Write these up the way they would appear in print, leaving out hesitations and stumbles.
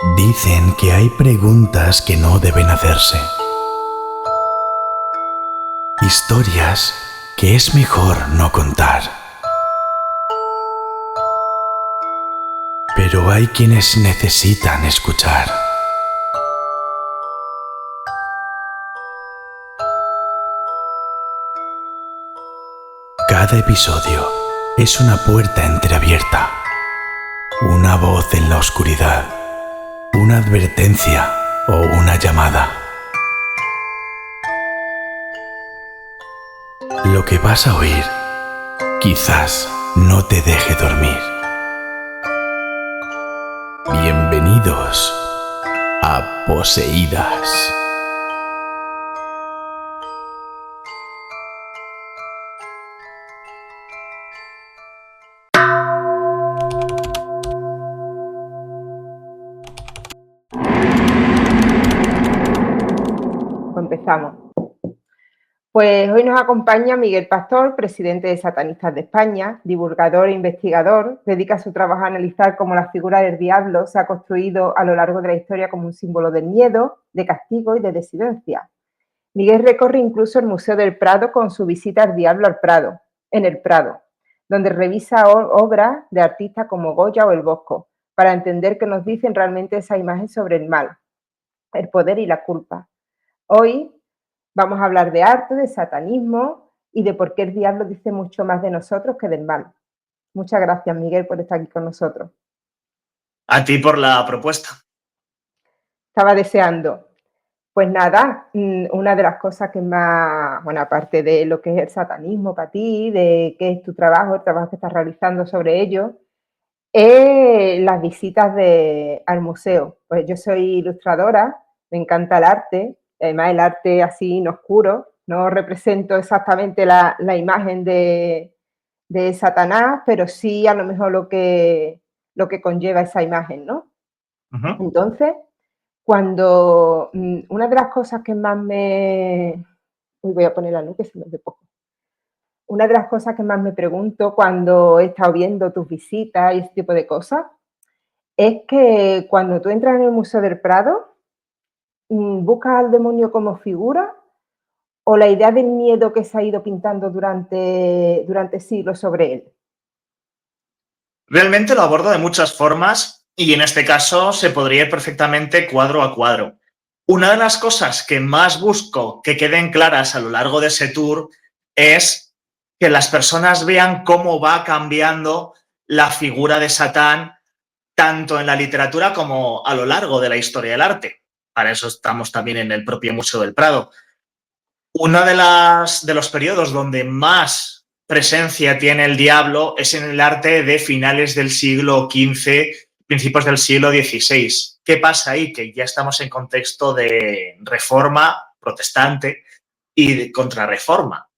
Dicen que hay preguntas que no deben hacerse. Historias que es mejor no contar. Pero hay quienes necesitan escuchar. Cada episodio es una puerta entreabierta, una voz en la oscuridad, una advertencia o una llamada. Lo que vas a oír quizás no te deje dormir. Bienvenidos a Poseídas. Empezamos. Pues hoy nos acompaña Miguel Pastor, presidente de Satanistas de España, divulgador e investigador. Dedica su trabajo a analizar cómo la figura del diablo se ha construido a lo largo de la historia como un símbolo de miedo, de castigo y de disidencia. Miguel recorre incluso el Museo del Prado con su visita al diablo al Prado, en el Prado, donde revisa obras de artistas como Goya o El Bosco, para entender qué nos dicen realmente esa imagen sobre el mal, el poder y la culpa. Hoy vamos a hablar de arte, de satanismo y de por qué el diablo dice mucho más de nosotros que del mal. Muchas gracias, Miguel, por estar aquí con nosotros. A ti por la propuesta. Estaba deseando. Pues nada, una de las cosas que más, bueno, aparte de lo que es el satanismo para ti, de qué es tu trabajo, el trabajo que estás realizando sobre ello, es las visitas al museo. Pues yo soy ilustradora, me encanta el arte, además el arte así en oscuro, no represento exactamente la imagen de Satanás, pero sí a lo mejor lo que conlleva esa imagen, ¿no? Entonces, cuando una de las cosas que más me... Uy, voy a poner la luz que se me ve poco. Una de las cosas que más me pregunto cuando he estado viendo tus visitas y ese tipo de cosas es que cuando tú entras en el Museo del Prado, ¿buscas al demonio como figura o la idea del miedo que se ha ido pintando durante siglos sobre él? Realmente lo abordo de muchas formas y en este caso se podría ir perfectamente cuadro a cuadro. Una de las cosas que más busco que queden claras a lo largo de ese tour es que las personas vean cómo va cambiando la figura de Satán tanto en la literatura como a lo largo de la historia del arte. Para eso estamos también en el propio Museo del Prado. Uno de los periodos donde más presencia tiene el diablo es en el arte de finales del siglo XV, principios del siglo XVI. ¿Qué pasa ahí? Que ya estamos en contexto de reforma protestante y de contrarreforma,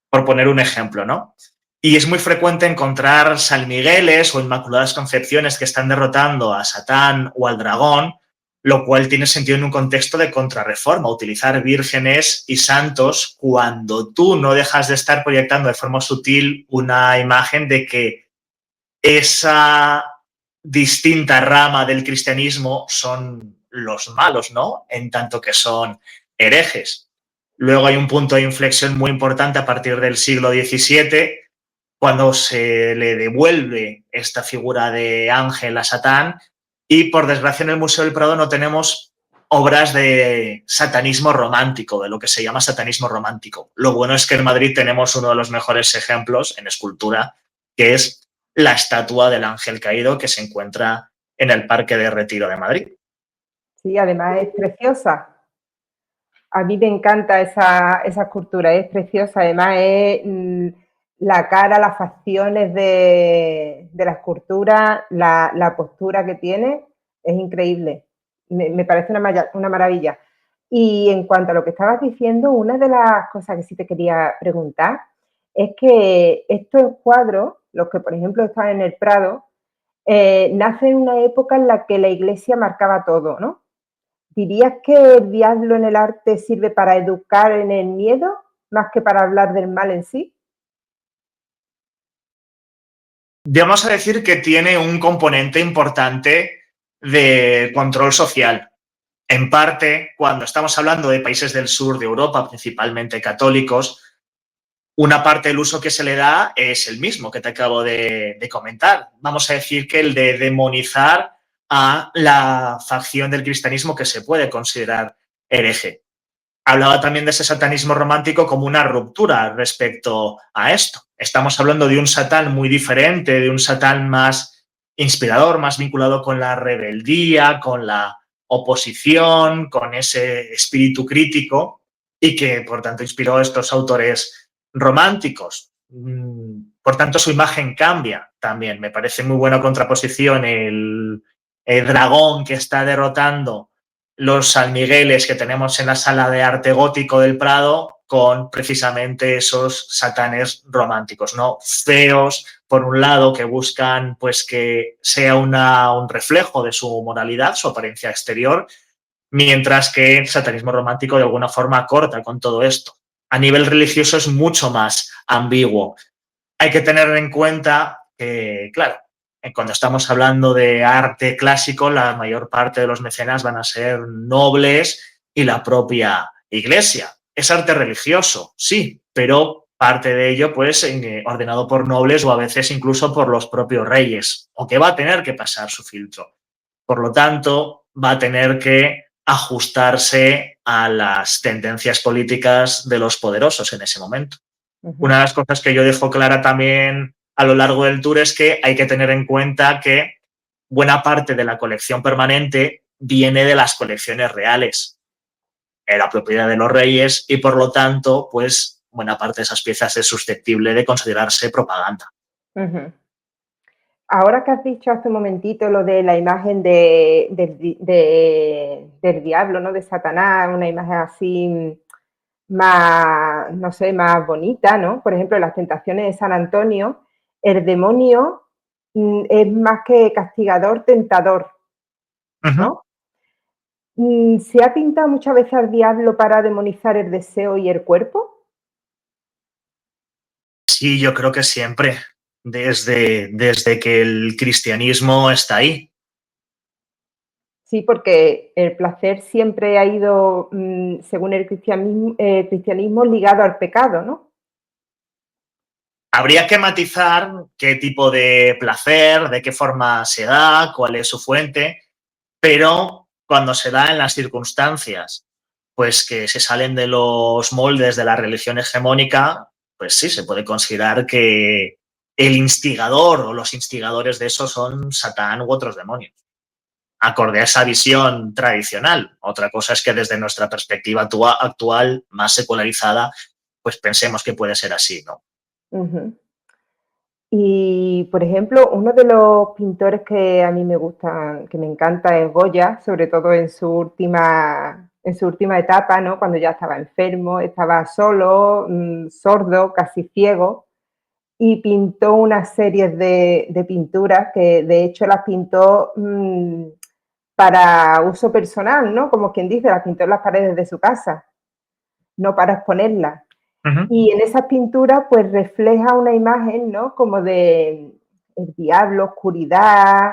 por poner un ejemplo, ¿no? Y es muy frecuente encontrar San Migueles o Inmaculadas Concepciones que están derrotando a Satán o al dragón, lo cual tiene sentido en un contexto de contrarreforma, utilizar vírgenes y santos cuando tú no dejas de estar proyectando de forma sutil una imagen de que esa distinta rama del cristianismo son los malos, ¿no? En tanto que son herejes. Luego hay un punto de inflexión muy importante a partir del siglo XVII, cuando se le devuelve esta figura de ángel a Satán y, por desgracia, en el Museo del Prado no tenemos obras de satanismo romántico, de lo que se llama satanismo romántico. Lo bueno es que en Madrid tenemos uno de los mejores ejemplos en escultura, que es la estatua del ángel caído que se encuentra en el Parque de Retiro de Madrid. Sí, además es preciosa. A mí me encanta esa escultura, es preciosa. Además es la cara, las facciones de la escultura, la postura que tiene, es increíble. Me parece una maravilla. Y en cuanto a lo que estabas diciendo, una de las cosas que sí te quería preguntar es que estos cuadros, los que por ejemplo están en el Prado, nacen en una época en la que la Iglesia marcaba todo, ¿no? ¿Dirías que el diablo en el arte sirve para educar en el miedo más que para hablar del mal en sí? Vamos a decir que tiene un componente importante de control social. En parte, cuando estamos hablando de países del sur de Europa, principalmente católicos, una parte del uso que se le da es el mismo que te acabo de comentar. Vamos a decir que el de demonizar a la facción del cristianismo que se puede considerar hereje. Hablaba también de ese satanismo romántico como una ruptura respecto a esto. Estamos hablando de un Satán muy diferente, de un Satán más inspirador, más vinculado con la rebeldía, con la oposición, con ese espíritu crítico y que, por tanto, inspiró a estos autores románticos. Por tanto, su imagen cambia también. Me parece muy buena contraposición el dragón que está derrotando los San Migueles que tenemos en la sala de arte gótico del Prado con precisamente esos satanes románticos, ¿no? Feos, por un lado, que buscan pues que sea un reflejo de su moralidad, su apariencia exterior, mientras que el satanismo romántico de alguna forma corta con todo esto. A nivel religioso es mucho más ambiguo. Hay que tener en cuenta que, claro, cuando estamos hablando de arte clásico, la mayor parte de los mecenas van a ser nobles y la propia iglesia. Es arte religioso, sí, pero parte de ello, pues, ordenado por nobles o a veces incluso por los propios reyes, o que va a tener que pasar su filtro. Por lo tanto, va a tener que ajustarse a las tendencias políticas de los poderosos en ese momento. Una de las cosas que yo dejo clara también a lo largo del tour es que hay que tener en cuenta que buena parte de la colección permanente viene de las colecciones reales, la propiedad de los reyes y por lo tanto, pues buena parte de esas piezas es susceptible de considerarse propaganda. Ahora que has dicho hace un momentito lo de la imagen del diablo, ¿no? De Satanás, una imagen así más, no sé, más bonita, ¿no? Por ejemplo, en las tentaciones de San Antonio, el demonio es más que castigador, tentador, ¿no? ¿Se ha pintado muchas veces al diablo para demonizar el deseo y el cuerpo? Sí, yo creo que siempre, desde que el cristianismo está ahí. Sí, porque el placer siempre ha ido, según el cristianismo, ligado al pecado, ¿no? Habría que matizar qué tipo de placer, de qué forma se da, cuál es su fuente, pero cuando se da en las circunstancias, pues que se salen de los moldes de la religión hegemónica, pues sí, se puede considerar que el instigador o los instigadores de eso son Satán u otros demonios, acorde a esa visión tradicional. Otra cosa es que desde nuestra perspectiva actual, más secularizada, pues pensemos que puede ser así, ¿no? Y, por ejemplo, uno de los pintores que a mí me gustan, que me encanta, es Goya, sobre todo en su última etapa, ¿no? Cuando ya estaba enfermo, estaba solo, sordo, casi ciego, y pintó una serie de pinturas que, de hecho, las pintó para uso personal, ¿no? Como quien dice, las pintó en las paredes de su casa, no para exponerlas. Y en esas pinturas, pues refleja una imagen, ¿no? Como de el diablo, oscuridad.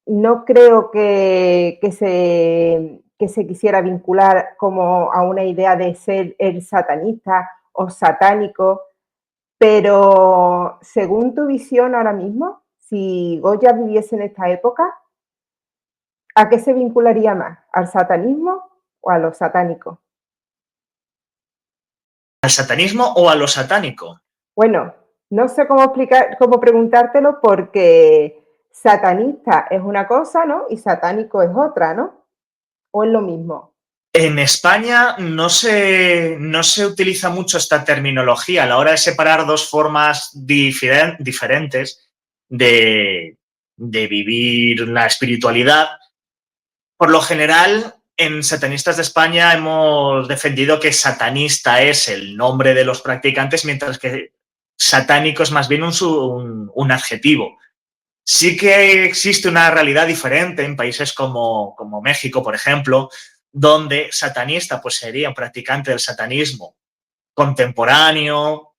No creo que se quisiera vincular como a una idea de ser el satanista o satánico, pero según tu visión ahora mismo, si Goya viviese en esta época, ¿a qué se vincularía más? ¿Al satanismo o a lo satánico? ¿Al satanismo o a lo satánico? Bueno, no sé cómo preguntártelo porque satanista es una cosa, ¿no? Y satánico es otra, ¿no? ¿O es lo mismo? En España no se utiliza mucho esta terminología a la hora de separar dos formas diferentes de vivir la espiritualidad. Por lo general, en Satanistas de España hemos defendido que satanista es el nombre de los practicantes, mientras que satánico es más bien un adjetivo. Sí que existe una realidad diferente en países como México, por ejemplo, donde satanista pues sería un practicante del satanismo contemporáneo,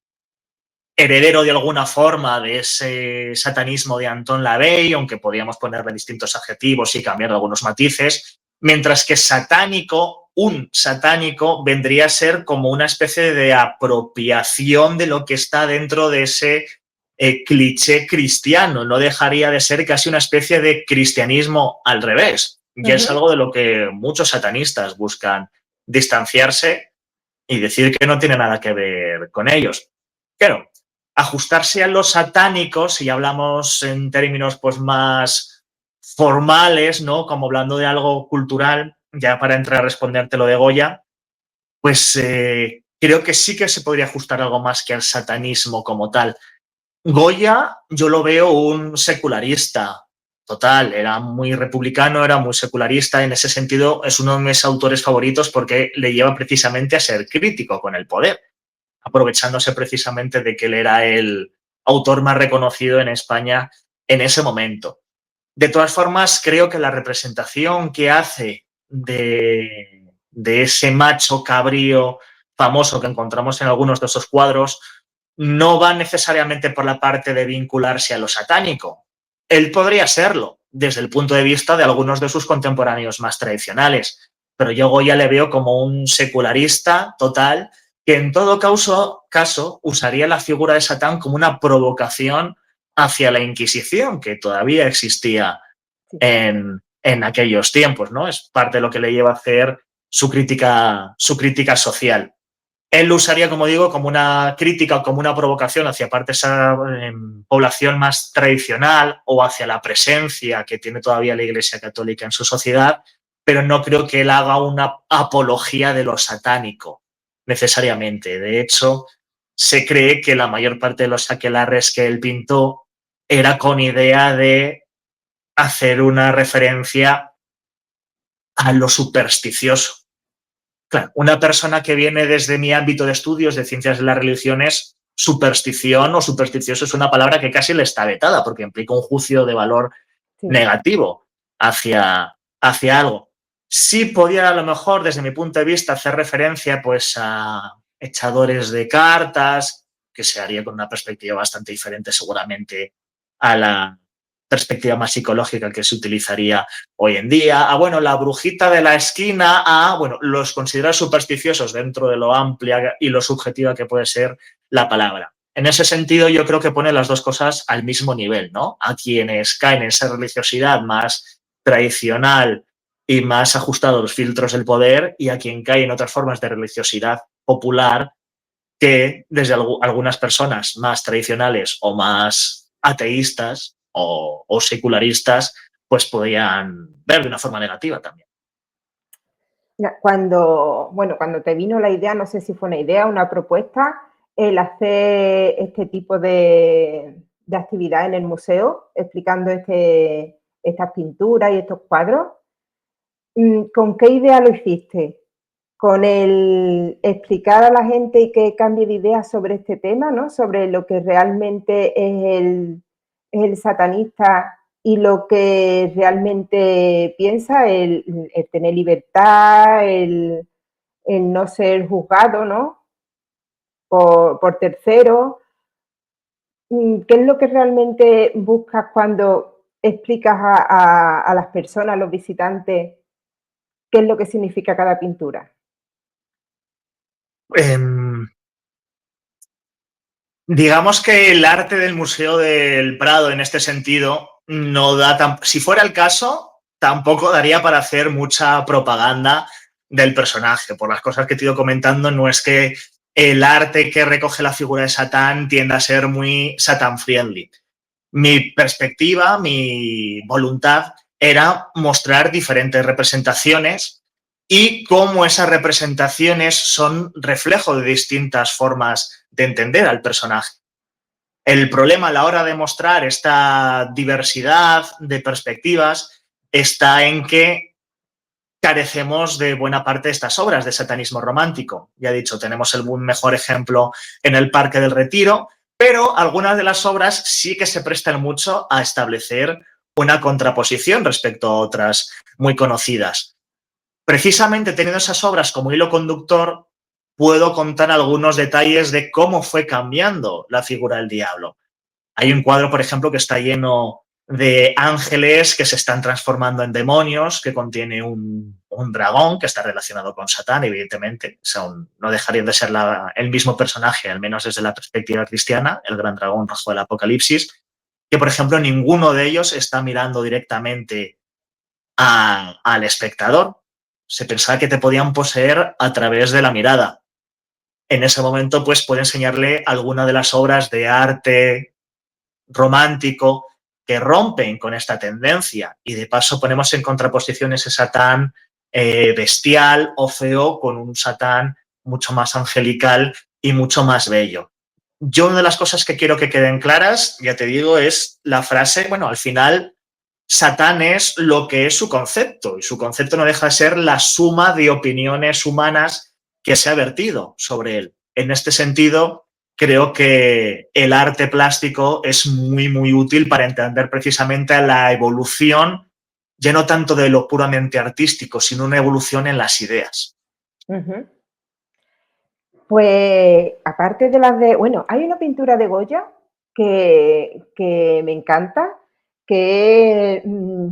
heredero de alguna forma de ese satanismo de Anton LaVey, aunque podríamos ponerle distintos adjetivos y cambiar algunos matices, mientras que satánico, un satánico, vendría a ser como una especie de apropiación de lo que está dentro de ese cliché cristiano. No dejaría de ser casi una especie de cristianismo al revés. Y es algo de lo que muchos satanistas buscan distanciarse y decir que no tiene nada que ver con ellos. Claro, ajustarse a los satánicos, si hablamos en términos pues más formales, ¿no? Como hablando de algo cultural, ya para entrar a responderte lo de Goya, pues creo que sí que se podría ajustar algo más que al satanismo como tal. Goya yo lo veo un secularista total, era muy republicano, era muy secularista, en ese sentido es uno de mis autores favoritos porque le lleva precisamente a ser crítico con el poder, aprovechándose precisamente de que él era el autor más reconocido en España en ese momento. De todas formas, creo que la representación que hace de ese macho cabrío famoso que encontramos en algunos de esos cuadros no va necesariamente por la parte de vincularse a lo satánico. Él podría serlo desde el punto de vista de algunos de sus contemporáneos más tradicionales, pero yo Goya le veo como un secularista total que en todo caso usaría la figura de Satán como una provocación hacia la Inquisición, que todavía existía en aquellos tiempos, ¿no? Es parte de lo que le lleva a hacer su crítica social. Él lo usaría, como digo, como una crítica o como una provocación hacia parte de esa población más tradicional o hacia la presencia que tiene todavía la Iglesia Católica en su sociedad, pero no creo que él haga una apología de lo satánico necesariamente. De hecho, se cree que la mayor parte de los aquelarres que él pintó era con idea de hacer una referencia a lo supersticioso. Claro, una persona que viene desde mi ámbito de estudios de ciencias de las religiones, superstición o supersticioso es una palabra que casi le está vetada porque implica un juicio de valor negativo hacia algo. Sí podía a lo mejor, desde mi punto de vista, hacer referencia pues a echadores de cartas, que se haría con una perspectiva bastante diferente seguramente a la perspectiva más psicológica que se utilizaría hoy en día, bueno, la brujita de la esquina, bueno, los considerar supersticiosos dentro de lo amplia y lo subjetiva que puede ser la palabra. En ese sentido, yo creo que pone las dos cosas al mismo nivel, ¿no? A quienes caen en esa religiosidad más tradicional y más ajustado a los filtros del poder y a quien cae en otras formas de religiosidad popular que desde algunas personas más tradicionales o más ateístas o secularistas pues podían ver de una forma negativa también. Cuando te vino la idea, no sé si fue una idea, una propuesta, el hacer este tipo de actividad en el museo, explicando estas pinturas y estos cuadros, ¿con qué idea lo hiciste? ¿Con el explicar a la gente y que cambie de idea sobre este tema, ¿no? Sobre lo que realmente es el satanista y lo que realmente piensa, el tener libertad, el no ser juzgado, ¿no? Por terceros. ¿Qué es lo que realmente buscas cuando explicas a las personas, a los visitantes, qué es lo que significa cada pintura? Digamos que el arte del Museo del Prado en este sentido no da si fuera el caso, tampoco daría para hacer mucha propaganda del personaje. Por las cosas que te he ido comentando, no es que el arte que recoge la figura de Satán tienda a ser muy Satan-friendly. Mi perspectiva, mi voluntad era mostrar diferentes representaciones y cómo esas representaciones son reflejo de distintas formas de entender al personaje. El problema a la hora de mostrar esta diversidad de perspectivas está en que carecemos de buena parte de estas obras de satanismo romántico. Ya he dicho, tenemos el mejor ejemplo en el Parque del Retiro, pero algunas de las obras sí que se prestan mucho a establecer una contraposición respecto a otras muy conocidas. Precisamente teniendo esas obras como hilo conductor, puedo contar algunos detalles de cómo fue cambiando la figura del diablo. Hay un cuadro, por ejemplo, que está lleno de ángeles que se están transformando en demonios, que contiene un dragón que está relacionado con Satán, evidentemente. No dejaría de ser el mismo personaje, al menos desde la perspectiva cristiana, el gran dragón rojo del Apocalipsis, que, por ejemplo, ninguno de ellos está mirando directamente al espectador. Se pensaba que te podían poseer a través de la mirada. En ese momento, pues, puede enseñarle alguna de las obras de arte romántico que rompen con esta tendencia, y de paso ponemos en contraposición ese Satán bestial o feo con un Satán mucho más angelical y mucho más bello. Yo, una de las cosas que quiero que queden claras, ya te digo, es la frase, bueno, al final Satán es lo que es su concepto, y su concepto no deja de ser la suma de opiniones humanas que se ha vertido sobre él. En este sentido, creo que el arte plástico es muy, muy útil para entender precisamente la evolución, ya no tanto de lo puramente artístico, sino una evolución en las ideas. Uh-huh. Pues, aparte de las de... Bueno, hay una pintura de Goya que me encanta, que...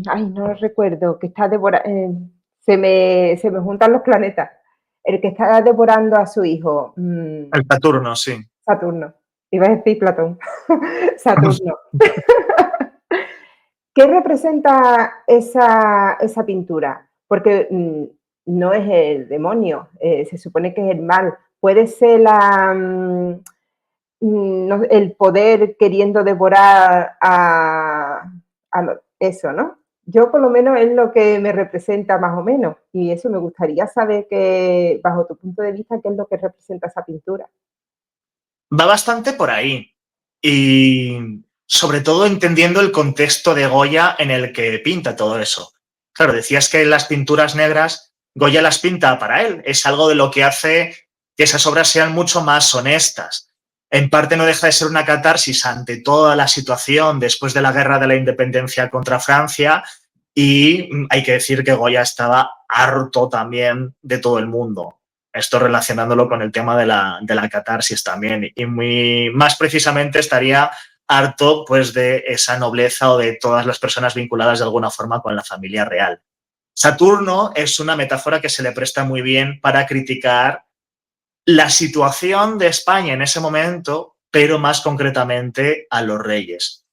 ay, no recuerdo, que está devorando... se me juntan los planetas. El que está devorando a su hijo. El Saturno, sí. Saturno. Iba a decir Platón. Saturno. ¿Qué representa esa pintura? Porque no es el demonio, se supone que es el mal. Puede ser el poder queriendo devorar eso, ¿no? Yo por lo menos es lo que me representa más o menos, y eso me gustaría saber que, bajo tu punto de vista, qué es lo que representa esa pintura. Va bastante por ahí, y sobre todo entendiendo el contexto de Goya en el que pinta todo eso. Claro, decías que las pinturas negras Goya las pinta para él, es algo de lo que hace que esas obras sean mucho más honestas. En parte no deja de ser una catarsis ante toda la situación después de la guerra de la independencia contra Francia, y hay que decir que Goya estaba harto también de todo el mundo. Esto relacionándolo con el tema de la catarsis también, y más precisamente estaría harto, pues, de esa nobleza o de todas las personas vinculadas de alguna forma con la familia real. Saturno es una metáfora que se le presta muy bien para criticar la situación de España en ese momento, pero más concretamente a los reyes.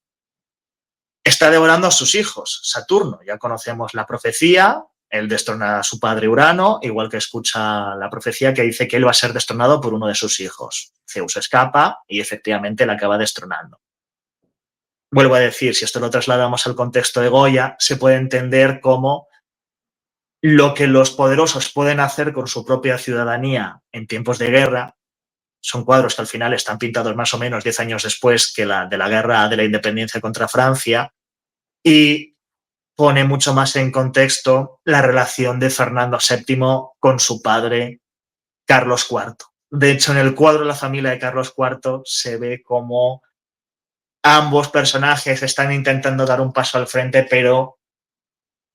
Está devorando a sus hijos, Saturno. Ya conocemos la profecía, él destrona a su padre Urano, igual que escucha la profecía que dice que él va a ser destronado por uno de sus hijos. Zeus escapa y efectivamente la acaba destronando. Vuelvo a decir, si esto lo trasladamos al contexto de Goya, se puede entender como lo que los poderosos pueden hacer con su propia ciudadanía en tiempos de guerra. Son cuadros que al final están pintados más o menos 10 años después que de la guerra de la independencia contra Francia, y pone mucho más en contexto la relación de Fernando VII con su padre Carlos IV. De hecho, en el cuadro de la familia de Carlos IV se ve como ambos personajes están intentando dar un paso al frente, pero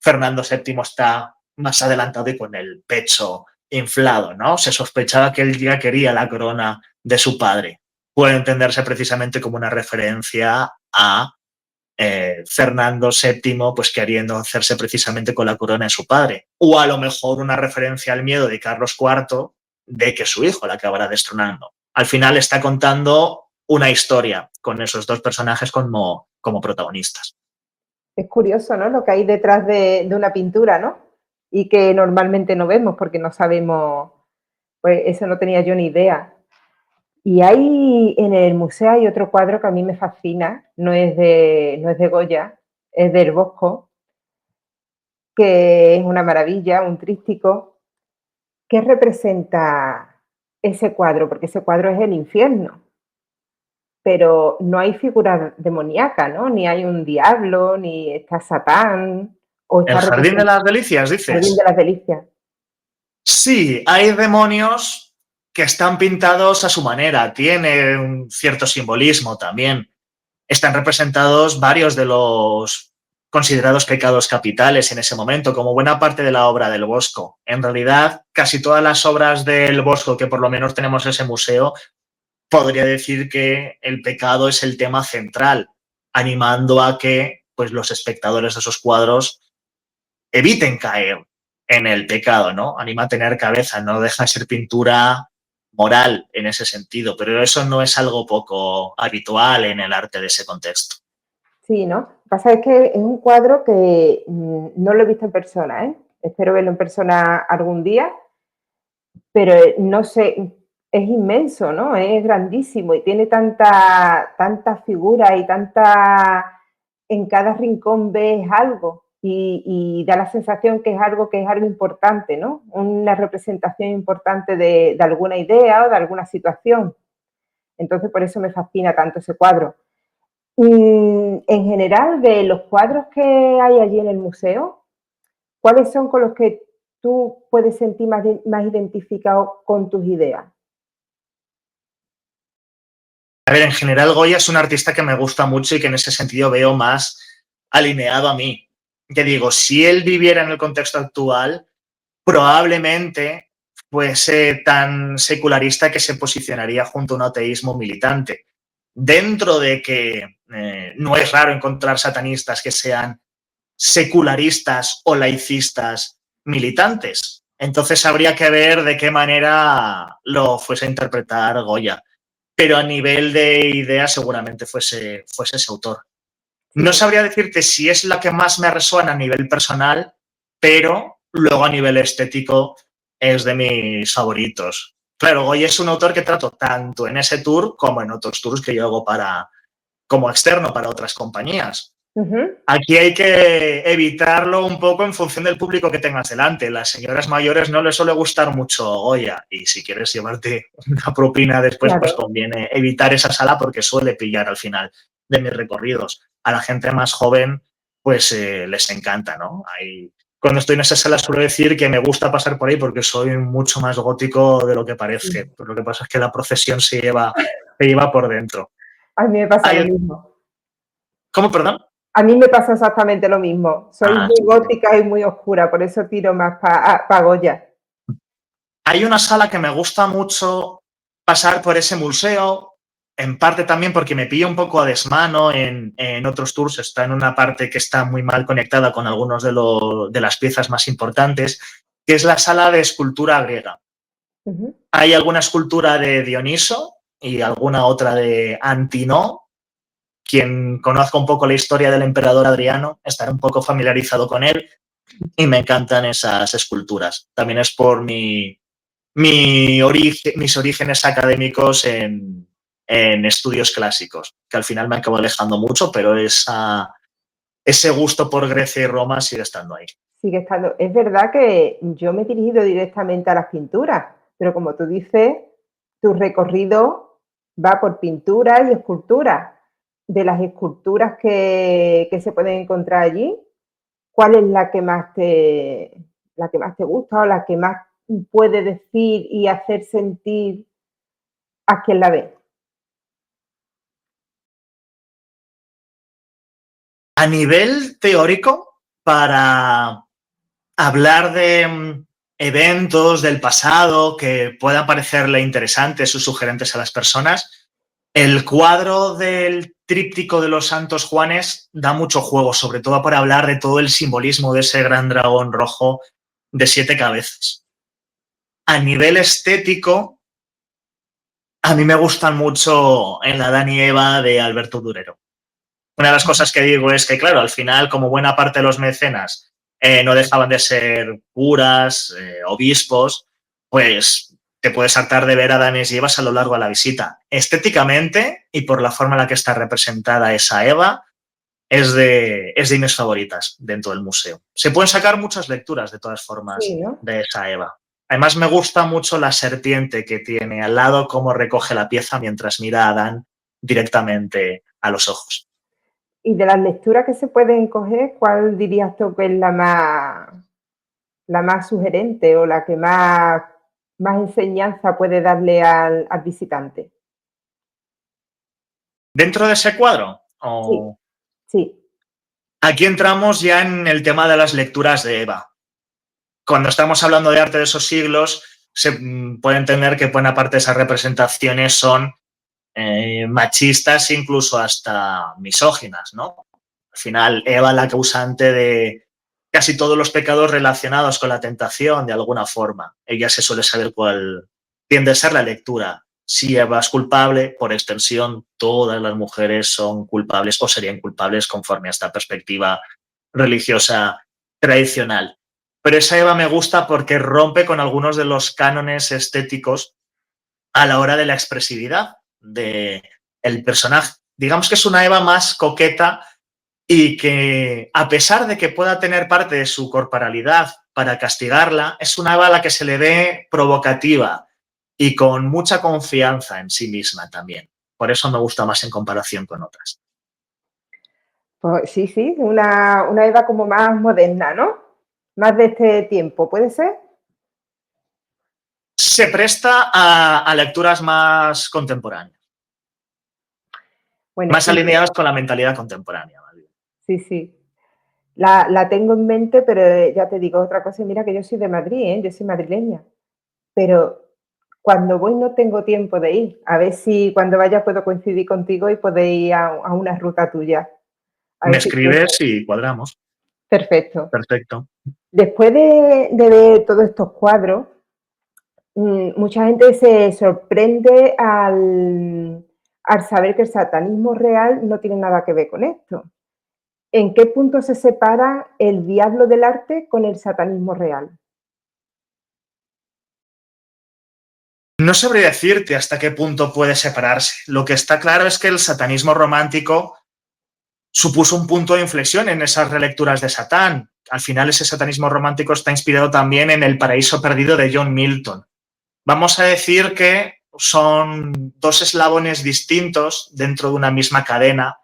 Fernando VII está más adelantado y con el pecho inflado, ¿no? Se sospechaba que él ya quería la corona de su padre. Puede entenderse precisamente como una referencia a Fernando VII, pues queriendo hacerse precisamente con la corona de su padre. O a lo mejor una referencia al miedo de Carlos IV de que su hijo la acabará destronando. Al final está contando una historia con esos dos personajes como protagonistas. Es curioso, ¿no? Lo que hay detrás de una pintura, ¿no? Y que normalmente no vemos porque no sabemos, pues eso no tenía yo ni idea. Y en el museo hay otro cuadro que a mí me fascina, no es de Goya, es del Bosco, que es una maravilla, un tríptico. ¿Qué representa ese cuadro? Porque ese cuadro es el infierno, pero no hay figura demoníaca, ¿no? Ni hay un diablo, ni está Satán. ¿El Jardín de las Delicias, dices? Jardín de las Delicias. Sí, hay demonios que están pintados a su manera, tiene un cierto simbolismo también. Están representados varios de los considerados pecados capitales en ese momento, como buena parte de la obra del Bosco. En realidad, casi todas las obras del Bosco, que por lo menos tenemos en ese museo, podría decir que el pecado es el tema central, animando a que pues, los espectadores de esos cuadros eviten caer en el pecado, ¿no? Anima a tener cabeza, no deja de ser pintura moral en ese sentido, pero eso no es algo poco habitual en el arte de ese contexto. Sí, ¿no? Lo que pasa es que es un cuadro que no lo he visto en persona, ¿eh? Espero verlo en persona algún día, pero no sé, es inmenso, ¿no? Es grandísimo y tiene tanta figura y tanta... En cada rincón ves algo y da la sensación que es algo importante, ¿no? Una representación importante de alguna idea o de alguna situación. Entonces, por eso me fascina tanto ese cuadro. En general, de los cuadros que hay allí en el museo, ¿cuáles son con los que tú puedes sentir más identificado con tus ideas? A ver, en general Goya es un artista que me gusta mucho y que en ese sentido veo más alineado a mí. Que digo, si él viviera en el contexto actual, probablemente fuese tan secularista que se posicionaría junto a un ateísmo militante. Dentro de que no es raro encontrar satanistas que sean secularistas o laicistas militantes. Entonces habría que ver de qué manera lo fuese a interpretar Goya. Pero a nivel de idea seguramente fuese ese autor. No sabría decirte si es la que más me resuena a nivel personal, pero luego a nivel estético es de mis favoritos. Claro, Goya es un autor que trato tanto en ese tour como en otros tours que yo hago como externo para otras compañías. Aquí hay que evitarlo un poco en función del público que tengas delante. Las señoras mayores no les suele gustar mucho Goya y si quieres llevarte una propina después, Claro. pues conviene evitar esa sala porque suele pillar al final de mis recorridos. A la gente más joven, pues les encanta, ¿no? Cuando estoy en esa sala suelo decir que me gusta pasar por ahí porque soy mucho más gótico de lo que parece. Sí. Pero lo que pasa es que la procesión se lleva por dentro. A mí me pasa lo mismo. ¿Cómo, perdón? A mí me pasa exactamente lo mismo. Soy muy gótica y muy oscura, por eso tiro más para Goya. Hay una sala que me gusta mucho pasar por ese museo, en parte también porque me pilla un poco a desmano en otros tours. Está en una parte que está muy mal conectada con algunos de las piezas más importantes, que es la sala de escultura griega. Hay alguna escultura de Dioniso y alguna otra de Antinoo. Quien conozca un poco la historia del emperador Adriano estará un poco familiarizado con él y me encantan esas esculturas. También es por mis orígenes académicos en estudios clásicos, que al final me acabo alejando mucho, pero ese gusto por Grecia y Roma sigue estando ahí. Sigue estando. Es verdad que yo me he dirigido directamente a las pinturas, pero como tú dices, tu recorrido va por pinturas y esculturas. De las esculturas que se pueden encontrar allí, ¿cuál es la que más te gusta o la que más puede decir y hacer sentir a quien la ve? A nivel teórico, para hablar de eventos del pasado que puedan parecerle interesantes o sugerentes a las personas, el cuadro del tríptico de los Santos Juanes da mucho juego, sobre todo para hablar de todo el simbolismo de ese gran dragón rojo de 7 cabezas. A nivel estético, a mí me gustan mucho En la Adán y Eva de Alberto Durero. Una de las cosas que digo es que, claro, al final, como buena parte de los mecenas no dejaban de ser curas, obispos, pues te puedes hartar de ver a Adán y Evas a lo largo de la visita. Estéticamente y por la forma en la que está representada esa Eva, es de mis favoritas dentro del museo. Se pueden sacar muchas lecturas, de todas formas, Sí, ¿no? de esa Eva. Además, me gusta mucho la serpiente que tiene al lado, cómo recoge la pieza mientras mira a Adán directamente a los ojos. Y de las lecturas que se pueden coger, ¿cuál dirías tú que es la más sugerente o la que más enseñanza puede darle al visitante? ¿Dentro de ese cuadro? Sí, sí. Aquí entramos ya en el tema de las lecturas de Eva. Cuando estamos hablando de arte de esos siglos, se puede entender que buena parte de esas representaciones son machistas, incluso hasta misóginas, ¿no? Al final, Eva, la causante de casi todos los pecados relacionados con la tentación, de alguna forma. Ella se suele saber cuál tiende a ser la lectura. Si Eva es culpable, por extensión, todas las mujeres son culpables o serían culpables conforme a esta perspectiva religiosa tradicional. Pero esa Eva me gusta porque rompe con algunos de los cánones estéticos a la hora de la expresividad del personaje. Digamos que es una Eva más coqueta y que, a pesar de que pueda tener parte de su corporalidad para castigarla, es una Eva a la que se le ve provocativa y con mucha confianza en sí misma también. Por eso me gusta más en comparación con otras. Pues sí, sí, una Eva como más moderna, ¿no? Más de este tiempo, ¿puede ser? Se presta a lecturas más contemporáneas, Bueno, más alineadas con la mentalidad contemporánea. sí, sí. La tengo en mente, pero ya te digo otra cosa. Mira que yo soy de Madrid, ¿eh? Yo soy madrileña. Pero cuando voy no tengo tiempo de ir. A ver si cuando vaya puedo coincidir contigo y poder ir a una ruta tuya. A Me ver si puede ser. escribes y cuadramos. Perfecto. Perfecto. Después de ver todos estos cuadros, mucha gente se sorprende al saber que el satanismo real no tiene nada que ver con esto. ¿En qué punto se separa el diablo del arte con el satanismo real? No sabría decirte hasta qué punto puede separarse. Lo que está claro es que el satanismo romántico supuso un punto de inflexión en esas relecturas de Satán. Al final, ese satanismo romántico está inspirado también en El paraíso perdido de John Milton. Vamos a decir que son dos eslabones distintos dentro de una misma cadena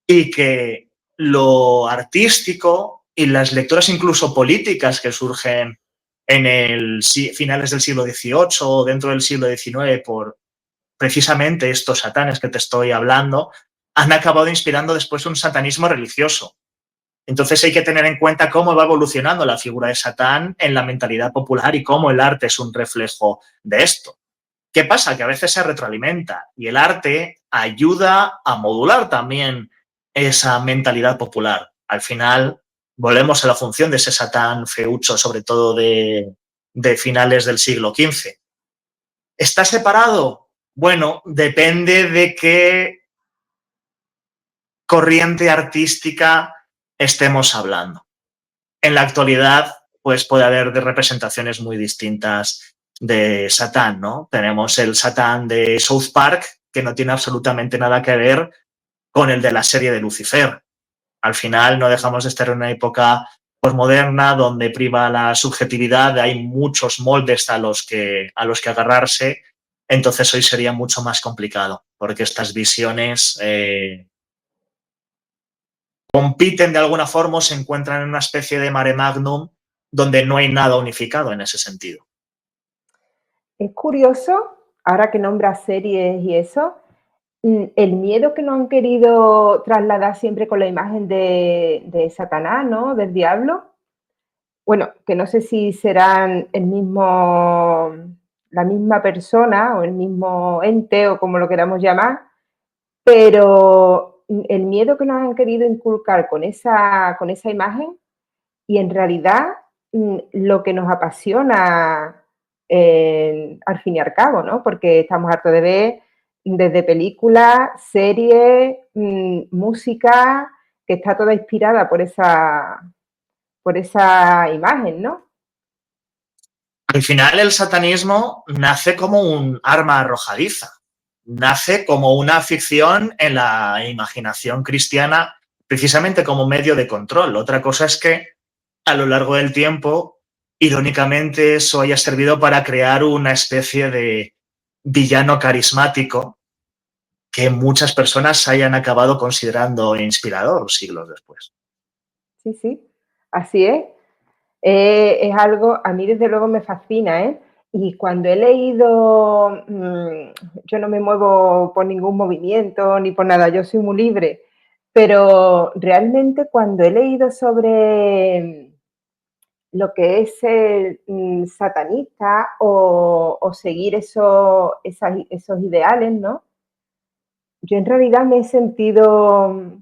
y que lo artístico y las lecturas incluso políticas que surgen en finales del siglo XVIII o dentro del siglo XIX por precisamente estos satanes que te estoy hablando, han acabado inspirando después un satanismo religioso. Entonces hay que tener en cuenta cómo va evolucionando la figura de Satán en la mentalidad popular y cómo el arte es un reflejo de esto. ¿Qué pasa? Que a veces se retroalimenta y el arte ayuda a modular también esa mentalidad popular. Al final, volvemos a la función de ese Satán feucho, sobre todo de finales del siglo XV. ¿Está separado? Bueno, depende de qué corriente artística estemos hablando. En la actualidad, pues puede haber de representaciones muy distintas de Satán, ¿no? Tenemos el Satán de South Park, que no tiene absolutamente nada que ver con el de la serie de Lucifer. Al final no dejamos de estar en una época posmoderna donde priva la subjetividad, hay muchos moldes a los que agarrarse, entonces hoy sería mucho más complicado, porque estas visiones compiten de alguna forma o se encuentran en una especie de mare magnum donde no hay nada unificado en ese sentido. Es curioso, ahora que nombras series y eso, el miedo que nos han querido trasladar siempre con la imagen de Satanás, ¿no? Del diablo. Bueno, que no sé si serán la misma persona o el mismo ente o como lo queramos llamar, pero el miedo que nos han querido inculcar con esa imagen y en realidad lo que nos apasiona al fin y al cabo, ¿no? Porque estamos hartos de ver desde películas, series, música, que está toda inspirada por esa imagen, ¿no? Al final el satanismo nace como un arma arrojadiza, nace como una ficción en la imaginación cristiana precisamente como medio de control. Otra cosa es que a lo largo del tiempo, irónicamente, eso haya servido para crear una especie de villano carismático que muchas personas hayan acabado considerando inspirador siglos después. Sí, sí, así es. Es algo, a mí desde luego me fascina, ¿eh? Y cuando he leído, yo no me muevo por ningún movimiento ni por nada, yo soy muy libre. Pero realmente cuando he leído sobre lo que es ser satanista o seguir esos ideales, ¿no? Yo en realidad me he sentido,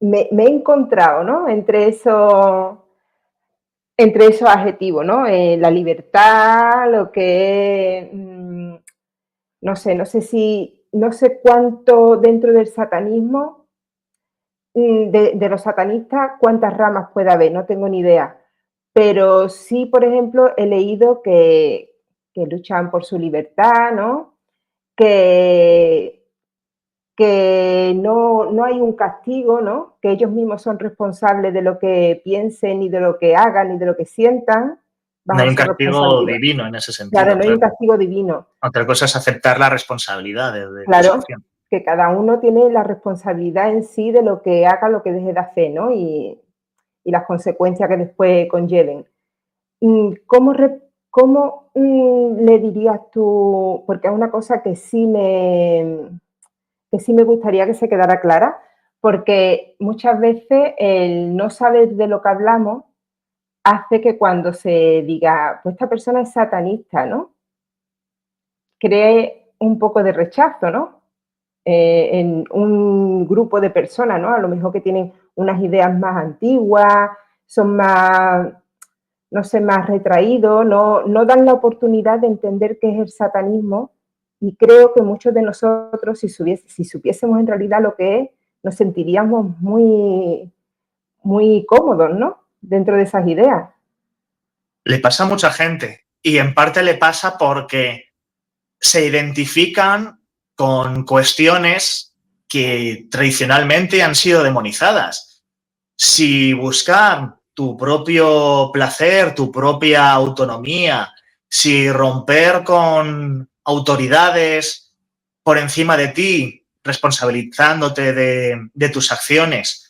me he encontrado, ¿no? Entre esos adjetivos, ¿no? La libertad, lo que es, no sé cuánto dentro del satanismo, de los satanistas, cuántas ramas puede haber, no tengo ni idea. Pero sí, por ejemplo, he leído que luchan por su libertad, ¿no? Que, que no hay un castigo, ¿no? Que ellos mismos son responsables de lo que piensen, y de lo que hagan, y de lo que sientan, No hay bajo un su castigo responsabilidad. divino en ese Claro, sentido, no hay un claro. castigo divino. Otra cosa es aceptar la responsabilidad de tus Claro, acciones. que cada uno tiene la responsabilidad en sí de lo que haga, lo que deje de hacer, ¿no? Y las consecuencias que después conlleven. ¿Cómo, le dirías tú? Porque es una cosa que sí me gustaría que se quedara clara, porque muchas veces el no saber de lo que hablamos hace que cuando se diga, pues esta persona es satanista, ¿no? Cree un poco de rechazo, ¿no? En un grupo de personas, ¿no? A lo mejor que tienen unas ideas más antiguas, son más, no sé, más retraídos, no dan la oportunidad de entender qué es el satanismo, y creo que muchos de nosotros, si supiésemos en realidad lo que es, nos sentiríamos muy, muy cómodos, ¿no? Dentro de esas ideas. Le pasa a mucha gente y en parte le pasa porque se identifican con cuestiones que tradicionalmente han sido demonizadas. Si buscar tu propio placer, tu propia autonomía, si romper con autoridades por encima de ti, responsabilizándote de tus acciones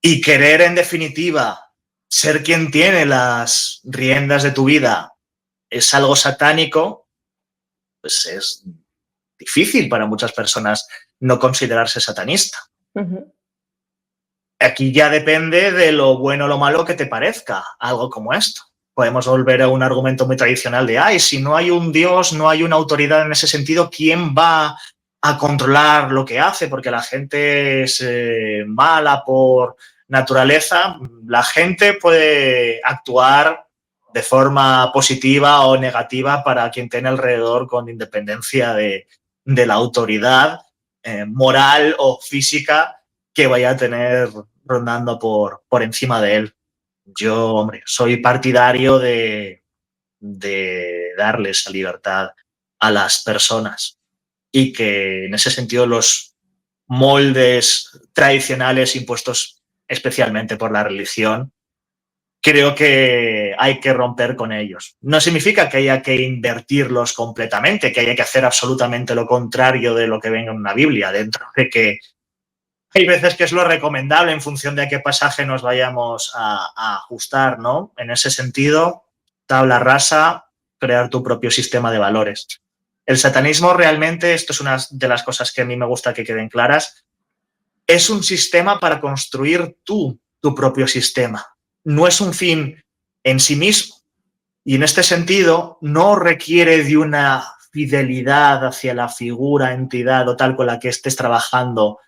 y querer, en definitiva, ser quien tiene las riendas de tu vida, es algo satánico, pues es difícil para muchas personas no considerarse satanista. Uh-huh. Aquí ya depende de lo bueno o lo malo que te parezca algo como esto. Podemos volver a un argumento muy tradicional de, ay, si no hay un Dios, no hay una autoridad en ese sentido, ¿quién va a controlar lo que hace? Porque la gente es mala por naturaleza. La gente puede actuar de forma positiva o negativa para quien tiene alrededor, con independencia de la autoridad moral o física que vaya a tener rondando por encima de él. Yo, hombre, soy partidario de darle esa libertad a las personas y que en ese sentido los moldes tradicionales impuestos especialmente por la religión, creo que hay que romper con ellos. No significa que haya que invertirlos completamente, que haya que hacer absolutamente lo contrario de lo que venga en una Biblia, dentro de que hay veces que es lo recomendable en función de a qué pasaje nos vayamos a ajustar, ¿no? En ese sentido, tabla rasa, crear tu propio sistema de valores. El satanismo realmente, esto es una de las cosas que a mí me gusta que queden claras, es un sistema para construir tu propio sistema. No es un fin en sí mismo. Y en este sentido, no requiere de una fidelidad hacia la figura, entidad o tal con la que estés trabajando,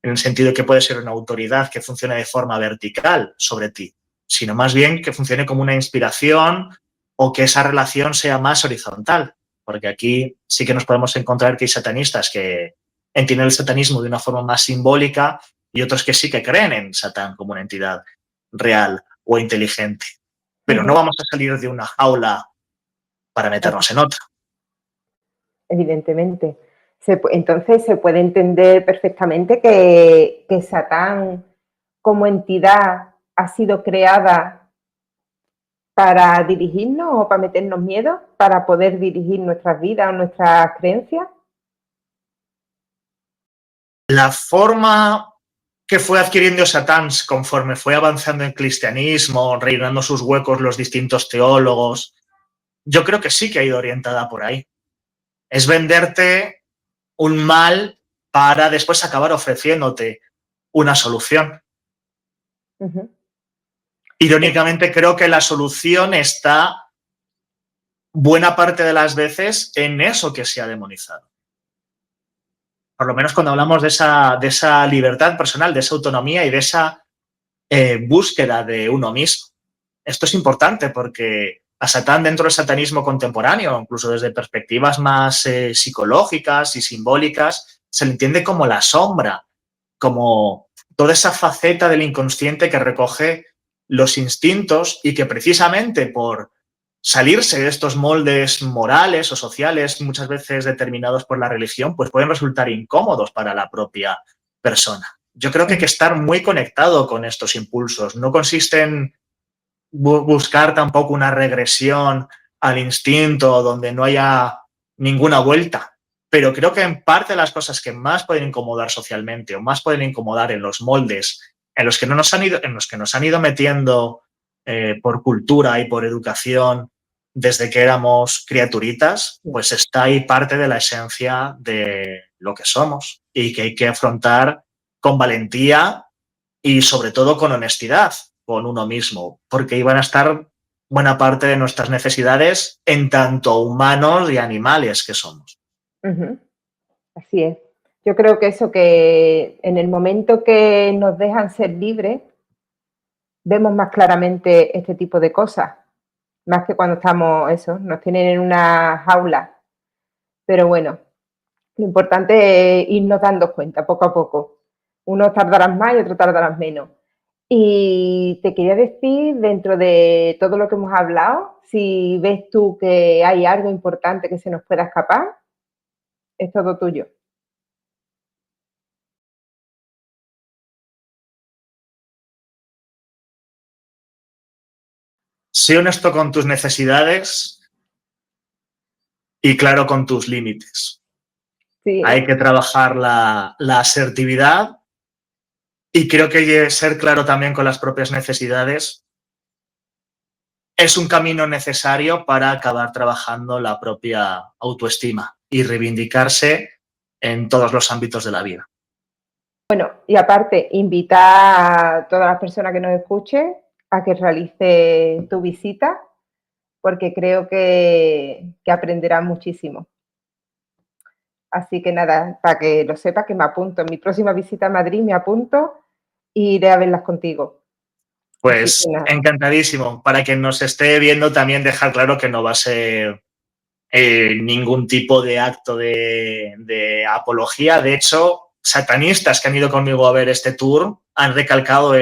en el sentido de que puede ser una autoridad que funcione de forma vertical sobre ti, sino más bien que funcione como una inspiración o que esa relación sea más horizontal. Porque aquí sí que nos podemos encontrar que hay satanistas que entienden el satanismo de una forma más simbólica y otros que sí que creen en Satán como una entidad real o inteligente. Pero no vamos a salir de una jaula para meternos en otra. Evidentemente. Entonces se puede entender perfectamente que Satán como entidad ha sido creada para dirigirnos o para meternos miedo, para poder dirigir nuestras vidas o nuestras creencias. La forma que fue adquiriendo Satán conforme fue avanzando en cristianismo, rellenando sus huecos los distintos teólogos, yo creo que sí que ha ido orientada por ahí. Es venderte un mal para después acabar ofreciéndote una solución. Ujú. Irónicamente, creo que la solución está buena parte de las veces en eso que se ha demonizado. Por lo menos cuando hablamos de esa libertad personal, de esa autonomía y de esa búsqueda de uno mismo. Esto es importante porque a Satán, dentro del satanismo contemporáneo, incluso desde perspectivas más psicológicas y simbólicas, se le entiende como la sombra, como toda esa faceta del inconsciente que recoge los instintos y que precisamente por salirse de estos moldes morales o sociales, muchas veces determinados por la religión, pues pueden resultar incómodos para la propia persona. Yo creo que hay que estar muy conectado con estos impulsos. No consiste en buscar tampoco una regresión al instinto donde no haya ninguna vuelta. Pero creo que en parte de las cosas que más pueden incomodar socialmente o más pueden incomodar en los moldes en los que nos han ido metiendo por cultura y por educación desde que éramos criaturitas, pues está ahí parte de la esencia de lo que somos y que hay que afrontar con valentía y sobre todo con honestidad con uno mismo, porque iban a estar buena parte de nuestras necesidades en tanto humanos y animales que somos. Ujú. Así es. Yo creo que eso, que en el momento que nos dejan ser libres, vemos más claramente este tipo de cosas, más que cuando estamos, eso, nos tienen en una jaula. Pero bueno, lo importante es irnos dando cuenta poco a poco. Unos tardarán más y otros tardarán menos. Y te quería decir, dentro de todo lo que hemos hablado, si ves tú que hay algo importante que se nos pueda escapar, es todo tuyo. Sé honesto con tus necesidades y claro con tus límites. Sí, Hay que trabajar la asertividad y creo que ser claro también con las propias necesidades es un camino necesario para acabar trabajando la propia autoestima y reivindicarse en todos los ámbitos de la vida. bueno, y aparte, invitar a todas las personas que nos escuchen a que realice tu visita, porque creo que aprenderán muchísimo. Así que nada, para que lo sepas, que me apunto. En mi próxima visita a Madrid me apunto y iré a verlas contigo. Así Pues que nada, encantadísimo. Para quien nos esté viendo, también dejar claro que no va a ser ningún tipo de acto de apología. De hecho, satanistas que han ido conmigo a ver este tour han recalcado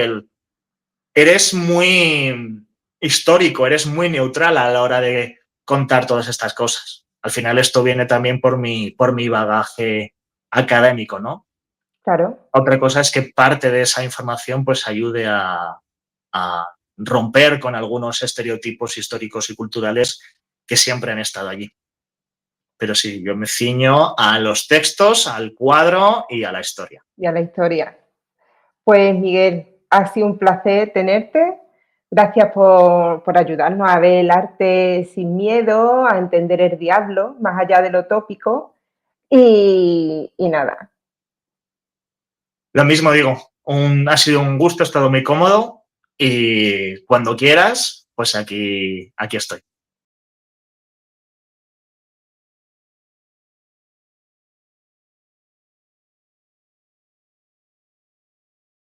eres muy histórico, eres muy neutral a la hora de contar todas estas cosas. Al final esto viene también por mi bagaje académico, ¿no? claro. Otra cosa es que parte de esa información pues ayude a romper con algunos estereotipos históricos y culturales que siempre han estado allí. Pero sí, yo me ciño a los textos, al cuadro y a la historia. Y a la historia. Pues Miguel, ha sido un placer tenerte. Gracias por ayudarnos a ver el arte sin miedo, a entender el diablo, más allá de lo tópico. Y nada, Lo mismo digo, ha sido un gusto, he estado muy cómodo y cuando quieras, pues aquí estoy.